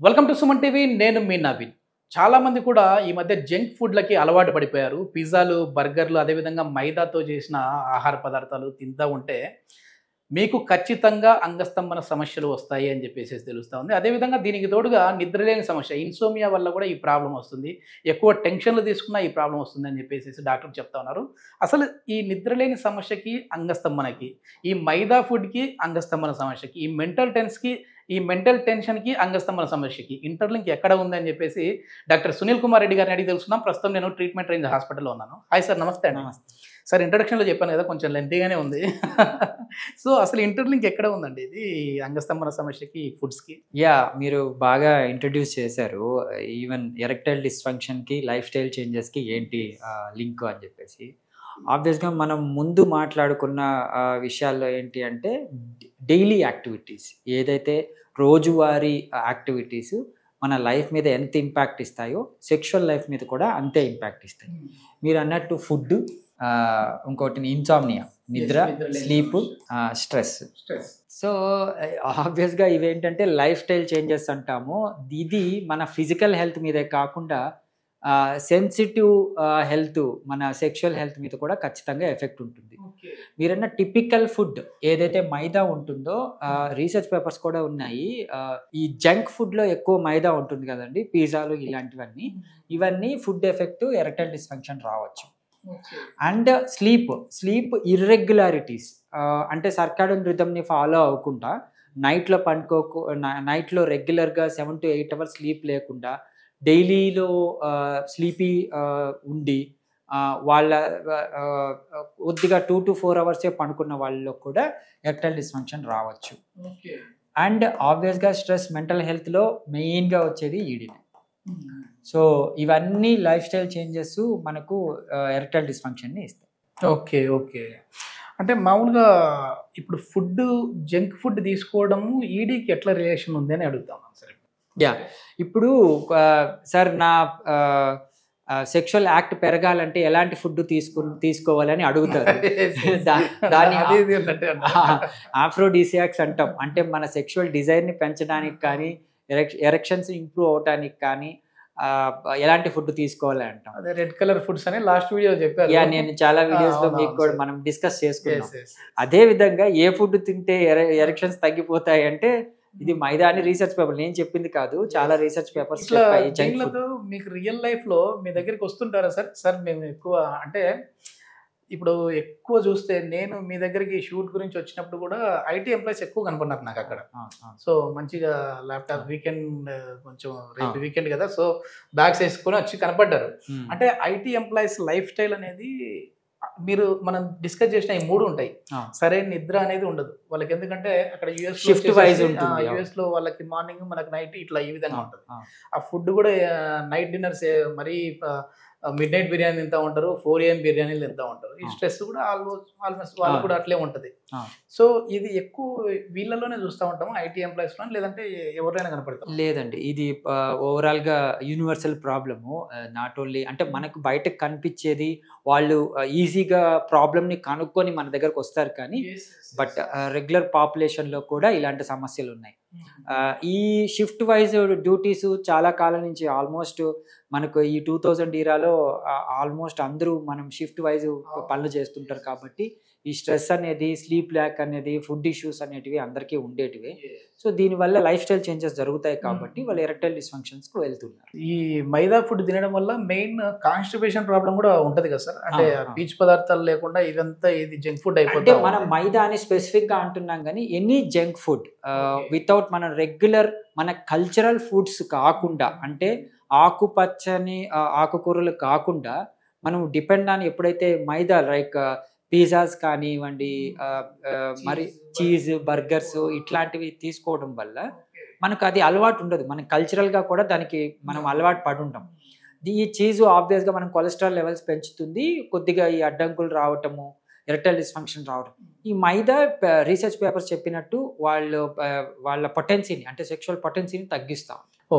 Welcome to Suman TV. నేను మీ నవీన్. చాలామంది కూడా ఈ మధ్య జంక్ ఫుడ్లకి అలవాటు పడిపోయారు. పిజ్జాలు, బర్గర్లు, అదేవిధంగా మైదాతో చేసిన ఆహార పదార్థాలు తింటూ ఉంటే మీకు ఖచ్చితంగా అంగస్తంభన సమస్యలు వస్తాయి అని చెప్పేసి తెలుస్తూ ఉంది. అదేవిధంగా దీనికి తోడుగా నిద్రలేని సమస్య, ఇన్సోమియా వల్ల కూడా ఈ ప్రాబ్లం వస్తుంది. ఎక్కువ టెన్షన్లు తీసుకున్నా ఈ ప్రాబ్లం వస్తుంది అని చెప్పేసి డాక్టర్ చెప్తా ఉన్నారు. అసలు ఈ నిద్రలేని సమస్యకి, అంగస్తంభనకి, ఈ మైదా ఫుడ్కి అంగస్తంభన సమస్యకి, ఈ మెంటల్ టెన్షన్కి, అంగస్తంభన సమస్యకి ఇంటర్లింక్ ఎక్కడ ఉందని చెప్పేసి డాక్టర్ సునీల్ కుమార్ రెడ్డి గారిని అడిగి తెలుసుకున్నాం. ప్రస్తుతం నేను ట్రీట్మెంట్ రేంజ్ హాస్పిటల్లో ఉన్నాను. హాయ్ సార్, నమస్తే అండి. నమస్తే. సార్, ఇంట్రడక్షన్లో చెప్పాను కదా, కొంచెం లెంతీగానే ఉంది. సో అసలు ఇంటర్లింక్ ఎక్కడ ఉందండి ఇది అంగస్తంభన సమస్యకి, ఫుడ్స్కి? మీరు బాగా ఇంట్రడ్యూస్ చేశారు. ఈవెన్ ఎరెక్టైల్ డిస్ఫంక్షన్కి, లైఫ్ స్టైల్ చేంజెస్కి ఏంటి లింక్ అని చెప్పేసి. ఆబ్వియస్గా మనం ముందు మాట్లాడుకున్న విషయాల్లో ఏంటి అంటే డైలీ యాక్టివిటీస్, ఏదైతే రోజువారీ యాక్టివిటీస్ మన లైఫ్ మీద ఎంత ఇంపాక్ట్ ఇస్తాయో సెక్షువల్ లైఫ్ మీద కూడా అంతే ఇంపాక్ట్ ఇస్తాయి. మీరు అన్నట్టు ఫుడ్, ఇంకోటి ఇన్సామ్నియా, నిద్ర, స్లీప్, స్ట్రెస్. సో ఆబ్వియస్గా ఇవేంటంటే లైఫ్ స్టైల్ చేంజెస్ అంటాము. ఇది మన ఫిజికల్ హెల్త్ మీదే కాకుండా సెన్సిటివ్ హెల్త్, మన సెక్షువల్ హెల్త్ మీద కూడా ఖచ్చితంగా ఎఫెక్ట్ ఉంటుంది. మీరన్న టిపికల్ ఫుడ్ ఏదైతే మైదా ఉంటుందో, రీసెర్చ్ పేపర్స్ కూడా ఉన్నాయి. ఈ జంక్ ఫుడ్లో ఎక్కువ మైదా ఉంటుంది కదండి, పిజ్జాలు ఇలాంటివన్నీ. ఇవన్నీ ఫుడ్ ఎఫెక్ట్, ఎరెక్టైల్ డిస్ఫంక్షన్ రావచ్చు. అండ్ స్లీప్ ఇర్రెగ్యులారిటీస్, అంటే సర్కాడియన్ రిథమ్ని ఫాలో అవ్వకుండా నైట్లో రెగ్యులర్గా 7 to 8 hours స్లీప్ లేకుండా డైలీలో స్లీపీ ఉండి వాళ్ళ కొద్దిగా 2 to 4 hours పడుకున్న వాళ్ళలో కూడా ఎరెక్టైల్ డిస్ఫంక్షన్ రావచ్చు. అండ్ ఆబ్వియస్గా స్ట్రెస్, మెంటల్ హెల్త్లో మెయిన్గా వచ్చేది ఈడినే. సో ఇవన్నీ లైఫ్ స్టైల్ చేంజెస్ మనకు ఎరెక్టైల్ డిస్ఫంక్షన్ని ఇస్తాయి. ఓకే. అంటే మామూలుగా ఇప్పుడు జంక్ ఫుడ్ తీసుకోవడము ఈడీకి ఎట్లా రిలేషన్ ఉంది అని అడుగుతాం సరే. ఇప్పుడు సార్, నా సెక్షువల్ యాక్ట్ పెరగాలంటే ఎలాంటి ఫుడ్ తీసుకోవాలని అడుగుతారు. దాన్ని ఆఫ్రోడిసియాక్స్ అంటాం. అంటే మన సెక్షువల్ డిజైర్ని పెంచడానికి కానీ, ఎరెక్షన్స్ ఇంప్రూవ్ అవడానికి కానీ ఎలాంటి ఫుడ్ తీసుకోవాలి అంటాం. అదే రెడ్ కలర్ ఫుడ్స్ అని లాస్ట్ వీడియో చెప్పారు. నేను చాలా వీడియోస్ లో మీకు కూడా మనం డిస్కస్ చేసుకున్నాం. అదే విధంగా ఏ ఫుడ్ తింటే ఎరెక్షన్స్ తగ్గిపోతాయి అంటే ఇది మైదా అని రీసెర్చ్ పేపర్, నేను చెప్పింది కాదు, చాలా రీసెర్చ్ పేపర్స్ చెప్పాయి. మీకు రియల్ లైఫ్ లో మీ దగ్గరికి వస్తుంటారా సార్? మేము ఎక్కువ అంటే ఇప్పుడు ఎక్కువ చూస్తే, నేను మీ దగ్గరికి షూట్ గురించి వచ్చినప్పుడు కూడా ఐటీ ఎంప్లాయీస్ ఎక్కువ కనపడినారు నాకు అక్కడ. సో మంచిగా ల్యాప్టాప్, వీకెండ్ కొంచెం రేపు వీకెండ్ కదా, సో బ్యాగ్స్ వేసుకొని వచ్చి కనపడ్డారు. అంటే ఐటీ ఎంప్లాయీస్ లైఫ్ స్టైల్ అనేది మనం డిస్కస్ చేసిన ఈ 3 ఉంటాయి. సరైన నిద్ర అనేది ఉండదు వాళ్ళకి, ఎందుకంటే అక్కడ యుఎస్ లో వాళ్ళకి మార్నింగ్, మనకి నైట్, ఇట్లా ఈ విధంగా ఉంటుంది. ఆ ఫుడ్ కూడా నైట్ డిన్నర్స్ మరీ మిడ్ నైట్ బిర్యానీ తింటూ ఉంటారు, 4 AM బిర్యానీలు తింటూ ఉంటారు. ఈ స్ట్రెస్ కూడా ఆల్మోస్ట్ వాళ్ళు కూడా అట్లే ఉంటుంది. సో ఇది ఎక్కువ వీళ్ళలోనే చూస్తూ ఉంటాము, ఐటీ ఎంప్లాయీస్ లో, లేదంటే ఎవరైనా కనపడతాం? లేదండి, ఇది ఓవరాల్ గా యూనివర్సల్ ప్రాబ్లము. నాట్ ఓన్లీ అంటే మనకు బయటకు కనిపించేది, వాళ్ళు ఈజీగా ప్రాబ్లమ్ ని కనుక్కొని మన దగ్గరకు వస్తారు, కానీ బట్ రెగ్యులర్ పాపులేషన్ లో కూడా ఇలాంటి సమస్యలు ఉన్నాయి. ఈ షిఫ్ట్ వైజ్ డ్యూటీస్ చాలా కాలం నుంచి, ఆల్మోస్ట్ మనకు ఈ 2000 ఈరాలో ఆల్మోస్ట్ అందరూ మనం షిఫ్ట్ వైజ్ పనులు చేస్తుంటారు. కాబట్టి ఈ స్ట్రెస్ అనేది, స్లీప్ ల్యాక్ అనేది, ఫుడ్ ఇష్యూస్ అనేటివి అందరికీ ఉండేటివి. సో దీనివల్ల లైఫ్ స్టైల్ చేంజెస్ జరుగుతాయి కాబట్టి వాళ్ళు ఎరెక్టైల్ డిస్ఫంక్షన్స్కి వెళ్తున్నారు. ఈ మైదా ఫుడ్ తినడం వల్ల మెయిన్ కాన్స్టిపేషన్ ప్రాబ్లం కూడా ఉంటుంది కదా సార్? అంటే పీచు పదార్థాలు లేకుండా ఇదంతా ఇది జంక్ ఫుడ్ అయిపోతుంది. మనం మైదా అని స్పెసిఫిక్గా అంటున్నాం, కానీ ఎనీ జంక్ ఫుడ్ వితౌట్ మన రెగ్యులర్, మన కల్చరల్ ఫుడ్స్ కాకుండా, అంటే ఆకుపచ్చని ఆకుకూరలు కాకుండా మనం డిపెండ్ ఆన్ ఎప్పుడైతే మైదా, లైక్ పిజ్జాస్ కానివ్వండి, మరి చీజ్, బర్గర్స్ ఇట్లాంటివి తీసుకోవడం వల్ల మనకు అది అలవాటు ఉండదు. మనం కల్చరల్గా కూడా దానికి మనం అలవాటు పడి ఉంటాం. ఈ చీజు ఆబ్వియస్గా మనం కొలెస్ట్రాల్ లెవెల్స్ పెంచుతుంది, కొద్దిగా ఈ అడ్డంకులు రావటము, ఎరెక్టైల్ డిస్ఫంక్షన్ రావడం. ఈ మైదా రీసెర్చ్ పేపర్స్ చెప్పినట్టు వాళ్ళ పొటెన్సీని, అంటే సెక్షువల్ పొటెన్సీని తగ్గిస్తాం.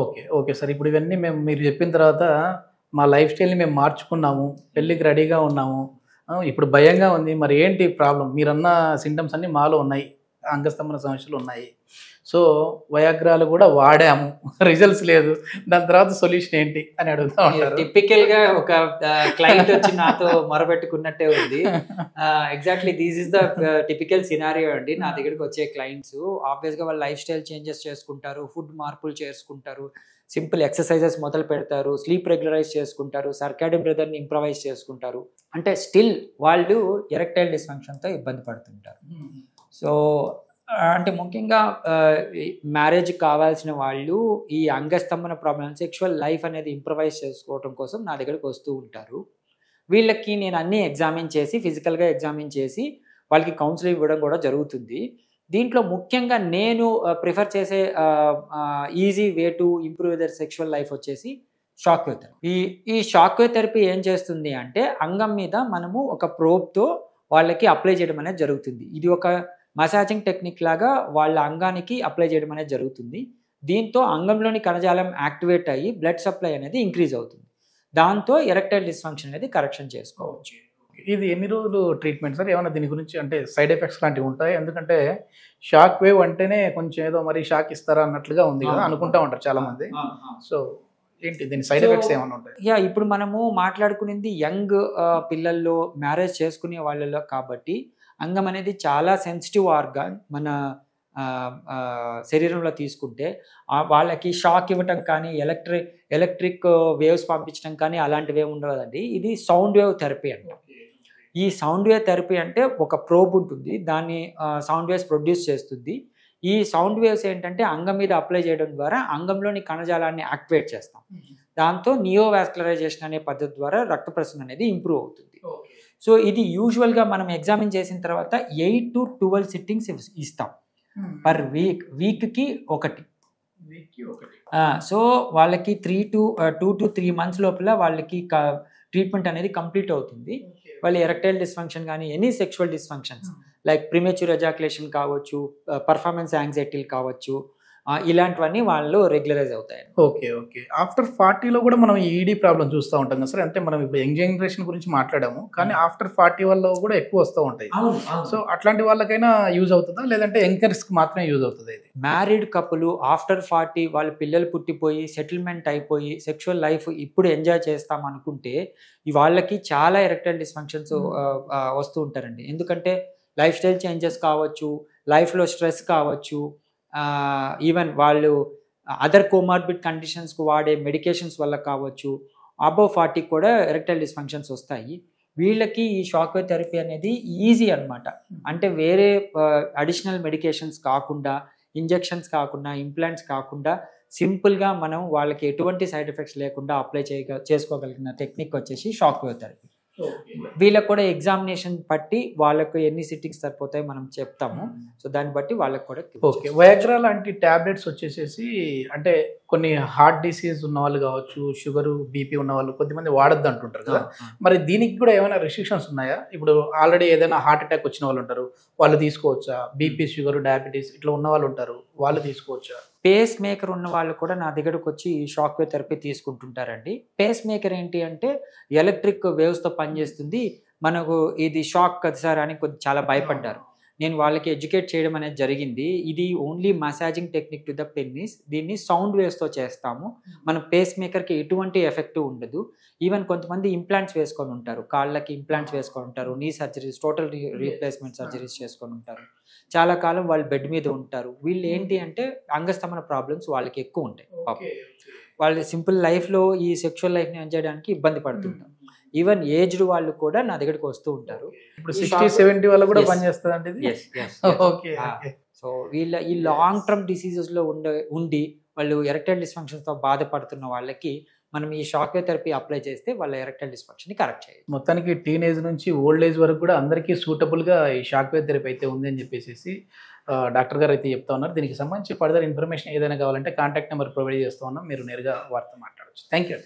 ఓకే సార్, ఇప్పుడు ఇవన్నీ మీరు చెప్పిన తర్వాత మా లైఫ్ స్టైల్ని మేము మార్చుకున్నాము, పెళ్ళికి రెడీగా ఉన్నాము, ఇప్పుడు భయంగా ఉంది, మరి ఏంటి ప్రాబ్లం? మీరన్న సింటమ్స్ అన్నీ మాలో ఉన్నాయి, అంగస్తంభన సమస్యలు ఉన్నాయి. సో వయాగ్రాలు కూడా వాడాము, రిజల్ట్స్ లేదు, దాని తర్వాత సొల్యూషన్ ఏంటి అని అడుగుతా ఉంటారు. టిపికల్ గా ఒక క్లయింట్ వచ్చి నాతో మొరబెట్టుకున్నట్టే ఉంది. Exactly this is the typical scenario అండి. నా దగ్గరికి వచ్చే క్లయింట్స్ ఆబ్వియస్ గా వాళ్ళు లైఫ్ స్టైల్ చేంజెస్ చేసుకుంటారు, ఫుడ్ మార్పులు చేసుకుంటారు, సింపుల్ ఎక్సర్సైజెస్ మొదలు పెడతారు, స్లీప్ రెగ్యులరైజ్ చేసుకుంటారు, సర్కాడియన్ రిథమ్ని ఇంప్రవైజ్ చేసుకుంటారు. అంటే స్టిల్ వాళ్ళు ఎరెక్టైల్ డిస్ఫంక్షన్తో ఇబ్బంది పడుతుంటారు. సో అంటే ముఖ్యంగా మ్యారేజ్ కావాల్సిన వాళ్ళు ఈ అంగస్తంభన ప్రాబ్లమ్, సెక్షువల్ లైఫ్ అనేది ఇంప్రవైజ్ చేసుకోవడం కోసం నా దగ్గరికి వస్తూ ఉంటారు. వీళ్ళకి నేను అన్నీ ఎగ్జామిన్ చేసి, ఫిజికల్గా ఎగ్జామిన్ చేసి వాళ్ళకి కౌన్సిలింగ్ ఇవ్వడం కూడా జరుగుతుంది. దీంట్లో ముఖ్యంగా నేను ప్రిఫర్ చేసే easy way to improve their sexual life వచ్చేసి షాక్ వేవ్ థెరపీ. ఈ షాక్ వేవ్ థెరపీ ఏం చేస్తుంది అంటే అంగం మీద మనము ఒక ప్రోబ్తో వాళ్ళకి అప్లై చేయడం అనేది జరుగుతుంది. ఇది ఒక మసాజింగ్ టెక్నిక్ లాగా వాళ్ళ అంగానికి అప్లై చేయడం అనేది జరుగుతుంది. దీంతో అంగంలోని కణజాలం యాక్టివేట్ అయ్యి బ్లడ్ సప్లై అనేది ఇంక్రీజ్ అవుతుంది. దాంతో ఎరెక్టైల్ డిస్ఫంక్షన్ అనేది కరెక్షన్ చేసుకోవచ్చు. ఇది ఎన్ని రోజులు ట్రీట్మెంట్ సార్? ఏమైనా దీని గురించి అంటే సైడ్ ఎఫెక్ట్స్ లాంటివి ఉంటాయి? ఎందుకంటే షాక్ వేవ్ అంటేనే కొంచెం ఏదో మరి షాక్ ఇస్తారా అన్నట్లుగా ఉంది కదా, అనుకుంటా ఉంటారు చాలా మంది. సో ఏంటి దీని సైడ్ ఎఫెక్ట్స్ ఏమైనా ఉంటాయి? ఇప్పుడు మనము మాట్లాడుకునేది యంగ్ పిల్లల్లో, మ్యారేజ్ చేసుకునే వాళ్ళలో కాబట్టి అంగం అనేది చాలా సెన్సిటివ్ ఆర్గాన్. మన శరీరంలో తీసుకుంటే వాళ్ళకి షాక్ ఇవ్వటం కానీ, ఎలక్ట్రిక్ వేవ్స్ పంపించడం కానీ అలాంటివి ఏమి ఉండదండి. ఇది సౌండ్ వేవ్ థెరపీ అంట. ఈ సౌండ్ వేవ్ థెరపీ అంటే ఒక ప్రోబ్ ఉంటుంది, దాన్ని సౌండ్ వేవ్స్ ప్రొడ్యూస్ చేస్తుంది. ఈ సౌండ్ వేవ్స్ ఏంటంటే అంగం మీద అప్లై చేయడం ద్వారా అంగంలోని కణజాలాన్ని యాక్టివేట్ చేస్తాం. దాంతో నియోవాస్కులరైజేషన్ అనే పద్ధతి ద్వారా రక్త ప్రసరణ అనేది ఇంప్రూవ్ అవుతుంది. సో ఇది యూజువల్గా మనం ఎగ్జామిన్ చేసిన తర్వాత 8 to 12 సిట్టింగ్స్ ఇస్తాం పర్ వీక్కి ఒకటి. సో వాళ్ళకి 2 to 3 months లోపల వాళ్ళకి ట్రీట్మెంట్ అనేది కంప్లీట్ అవుతుంది. వాళ్ళు ఎరెక్టైల్ డిస్ఫంక్షన్ కానీ any sexual dysfunctions like premature ejaculation కావచ్చు, పర్ఫార్మెన్స్ యాంగ్జైటీలు కావచ్చు, ఇలాంటివన్నీ వాళ్ళు రెగ్యులరైజ్ అవుతాయి. ఓకే. ఆఫ్టర్ 40లో కూడా మనం ఈడీ ప్రాబ్లం చూస్తూ ఉంటాం కదా సార్. అంటే మనం ఇప్పుడు యంగ్ జనరేషన్ గురించి మాట్లాడాము, కానీ ఆఫ్టర్ 40 వల్ల కూడా ఎక్కువ వస్తూ ఉంటాయి. సో అట్లాంటి వాళ్ళకైనా యూజ్ అవుతుందా, లేదంటే యంకర్స్కి మాత్రమే యూజ్ అవుతుంది? ఇది మ్యారీడ్ కపుల్ ఆఫ్టర్ 40 వాళ్ళ పిల్లలు పుట్టిపోయి సెటిల్మెంట్ అయిపోయి సెక్షువల్ లైఫ్ ఇప్పుడు ఎంజాయ్ చేస్తాం అనుకుంటే వాళ్ళకి చాలా ఎరెక్టైల్ డిస్ఫంక్షన్స్ వస్తూ ఉంటారండి. ఎందుకంటే లైఫ్ స్టైల్ చేంజెస్ కావచ్చు, లైఫ్లో స్ట్రెస్ కావచ్చు, ఈవెన్ వాళ్ళు అదర్ కోమార్బిడ్ కండిషన్స్కి వాడే మెడికేషన్స్ వల్ల కావచ్చు, అబవ్ 40 కూడా ఎరెక్టైల్ డిస్ఫంక్షన్స్ వస్తాయి. వీళ్ళకి ఈ షాక్ వేవ్ థెరపీ అనేది ఈజీ అనమాట. అంటే వేరే అడిషనల్ మెడికేషన్స్ కాకుండా, ఇంజెక్షన్స్ కాకుండా, ఇంప్లాంట్స్ కాకుండా సింపుల్గా మనం వాళ్ళకి ఎటువంటి సైడ్ ఎఫెక్ట్స్ లేకుండా అప్లై చేసుకోగలిగిన టెక్నిక్ వచ్చేసి షాక్ వేవ్ థెరపీ. వీళ్ళకి కూడా ఎగ్జామినేషన్ బట్టి వాళ్ళకు ఎన్ని సిట్టింగ్స్ సరిపోతాయి మనం చెప్తాము. సో దాన్ని బట్టి వాళ్ళకి కూడా. ఓకే. వయాగ్రా లాంటి టాబ్లెట్స్ వచ్చేసేసి అంటే కొన్ని హార్ట్ డిసీజ్ ఉన్న వాళ్ళు కావచ్చు, షుగర్ బీపీ ఉన్న వాళ్ళు కొద్దిమంది వాడద్దు అంటుంటారు కదా, మరి దీనికి కూడా ఏమైనా రెస్ట్రిక్షన్స్ ఉన్నాయా? ఇప్పుడు ఆల్రెడీ ఏదైనా హార్ట్ అటాక్ వచ్చిన వాళ్ళు ఉంటారు, వాళ్ళు తీసుకోవచ్చా? బీపీ, షుగర్, డయాబెటీస్ ఇట్లా ఉన్న వాళ్ళు ఉంటారు, వాళ్ళు తీసుకోవచ్చా? పేస్ మేకర్ ఉన్న వాళ్ళు కూడా నా దగ్గరకు వచ్చి షాక్ వేవ్ థెరపీ తీసుకుంటుంటారండి. పేస్ మేకర్ ఏంటి అంటే ఎలక్ట్రిక్ వేవ్స్తో పనిచేస్తుంది. మనకు ఇది షాక్ కదా సార్ అని చాలా భయపడ్డారు. నేను వాళ్ళకి ఎడ్యుకేట్ చేయడం అనేది జరిగింది. ఇది only massaging technique to the పెన్నిస్. దీన్ని సౌండ్ వేవ్స్తో చేస్తాము. మన పేస్ మేకర్కి ఎటువంటి ఎఫెక్ట్ ఉండదు. ఈవెన్ కొంతమంది ఇంప్లాంట్స్ వేసుకొని ఉంటారు, కాళ్ళకి ఇంప్లాంట్స్ వేసుకొని ఉంటారు, నీ సర్జరీస్, టోటల్ రీప్లేస్మెంట్ సర్జరీస్ చేసుకొని ఉంటారు. చాలా కాలం వాళ్ళు బెడ్ మీద ఉంటారు. వీళ్ళు ఏంటి అంటే అంగస్తంభన ప్రాబ్లమ్స్ వాళ్ళకి ఎక్కువ ఉంటాయి. వాళ్ళు సింపుల్ లైఫ్లో ఈ సెక్షువల్ లైఫ్ని ఎంజాయ్ చేయడానికి ఇబ్బంది పడుతుంటారు. ఈవెన్ ఏజ్డ్ వాళ్ళు కూడా నా దగ్గరికి వస్తూ ఉంటారు. ఇప్పుడు 60-70 వాళ్ళు కూడా పనిచేస్తుంది అంటే ఇది. ఓకే. సో వీళ్ళ ఈ లాంగ్ టర్మ్ డిసీజెస్లో ఉండి వాళ్ళు ఎరెక్టైల్ డిస్ఫంక్షన్స్తో బాధపడుతున్న వాళ్ళకి మనం ఈ షాక్ వేవ్ థెరపీ అప్లై చేస్తే వాళ్ళ ఎరెక్టైల్ డిస్ఫంక్షన్ని కరెక్ట్ చేయాలి. మొత్తానికి టీనేజ్ నుంచి ఓల్డ్ ఏజ్ వరకు కూడా అందరికీ సూటబుల్గా ఈ షాక్ వేవ్ థెరపీ అయితే ఉంది అని చెప్పేసి డాక్టర్ గారు అయితే చెప్తా ఉన్నారు. దీనికి సంబంధించి ఫర్దర్ ఇన్ఫర్మేషన్ ఏదైనా కావాలంటే కాంటాక్ట్ నెంబర్ ప్రొవైడ్ చేస్తూ ఉన్నాం, మీరు నేరుగా వారితో మాట్లాడవచ్చు. Thank you.